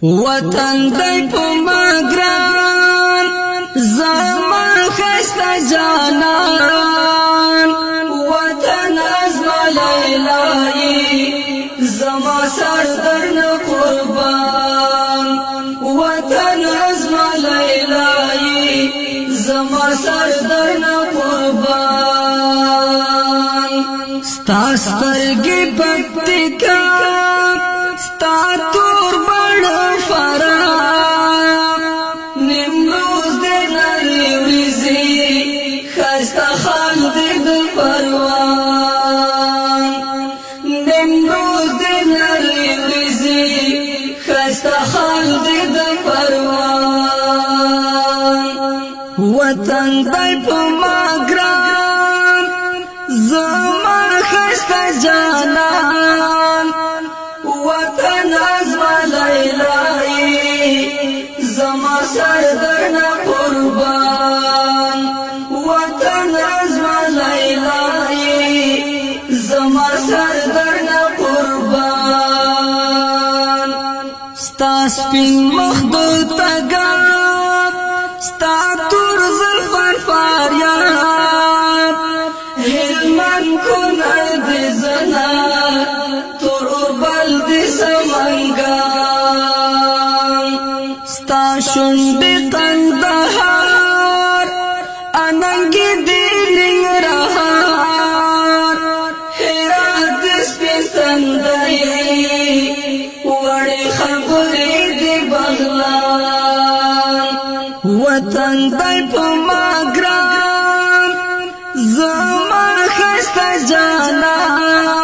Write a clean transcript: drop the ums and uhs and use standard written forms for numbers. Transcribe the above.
وطن دی په ما ګران زما خسته جانان وطن ازما لیلای زما سر درنه قربان وطن ازما لیلای زما سر درنه قربان ستا سترګې پکتیکا ستا تور بڑ فرا نمروز دے نری وریزی خستا خان دے دو پروان نمروز دے نری وریزی خستا خان دے دو پروان وطن دای پا ما گران زما خستا جانان وطن ازما لیلای زما سر درنه قربان وطن ازما لیلای زما سر درنه قربان ستا سپین مخ د تګاب ستا تور زلفر فاریاب هلمند کونړ د زنا ستا شونډې قندهار اننګې دې ننګرهار هرات د سپین تندی وړې خبرې دې بغلان وطن دی په ما ګران